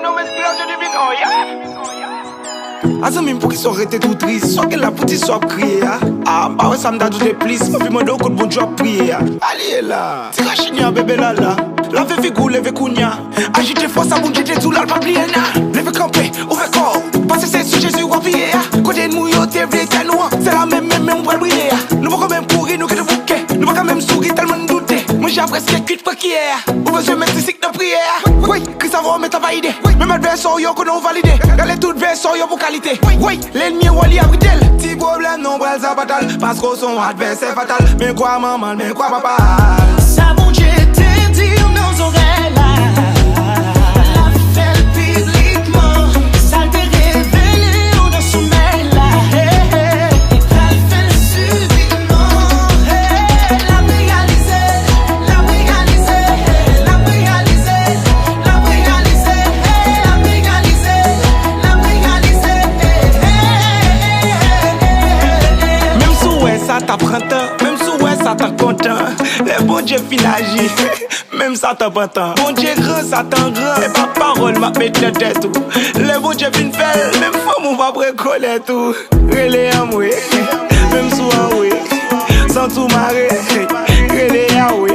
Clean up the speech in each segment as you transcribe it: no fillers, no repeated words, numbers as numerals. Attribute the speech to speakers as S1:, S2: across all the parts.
S1: nous inspiration divine, oh yeah.
S2: Asa même pour qu'ils soient arrêtés tout triste, soit que la petite soit criée. Ah, bah ouais, ça me donne tout de plus. Ma vie m'a donné de bon Dieu à prier. Allez là, tira chigna, bébé là là. La vie figure, leve kounya. Agite force à bon Dieu, tout là, le papier na. Leve camper, ouvre corps. Passer c'est sur Jésus, ou à prier. Côté de mouillot, t'es vrai, t'es noir. C'est la même, on va briller. Nous va quand même courir, nous que de bouquet. Nous va quand même sourire, tellement douter. Moi j'ai presque cuite pour qui est. Ou besoin de mettre des cycles de prière. Oui, Christ avant, mais t'as pas idée. Même adversaire, yo, qu'on a validé. Galez toute version, yo, pour qualité. Oui, l'ennemi, Wally a bridel. Petit problème, non, bras à fatal. Parce qu'on son adversaire fatal. Mais quoi, maman, mais quoi, papa?
S3: Ça, bon Dieu, t'es dit nos oreilles là. La fait publiquement. Ça t'est révélé ou dans sommeil là. Et t'as fait subitement. La réaliser, la réaliser, la réaliser, la réaliser, la réaliser, la réaliser.
S2: Même si ouais, ça t'apprend tant. Même si ouais, ça t'en content. Les bon Dieu fin agir. Même ça t'en pas tant. Bon Dieu grand, ça t'en grand. Et pas parole m'a mettre la tête tout. Les bon Dieu fin fait. Même femme on va précoller tout. Relais en moi. Même sous en oui. Sans tout marrer. Relais en oui.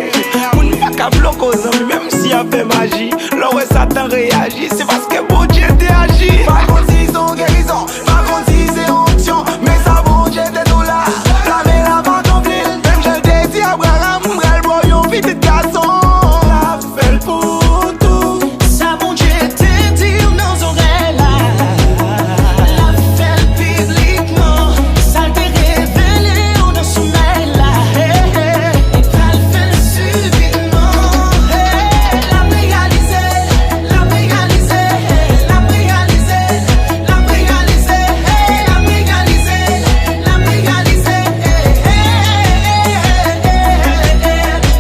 S2: On ne va qu'à bloquer aux amis. Même si a fait magie. Là ouais ça t'en réagit. C'est parce que bon Dieu t'es agi. Par contre si ils ont guérison. Par contre si c'est onction. Mais ça bon Dieu t'es tout là. La mer la va tomber. Même je t'ai dit Abraham. M'rel boyon vite garçon. La fait pour tout.
S3: Ça, bon Dieu, t'es dit nos oreilles là. La fait publiquement. Ça t'est révélé ou dans sommeil là. Et t'as fait subitement. La réaliser, la réaliser, la réaliser, la réaliser, la réaliser, la réaliser.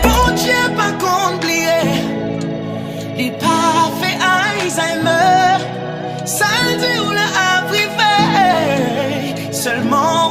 S3: Bon Dieu, pas compliqué. Les pas fait Alzheimer, ça le dit ou l'a privé. Seulement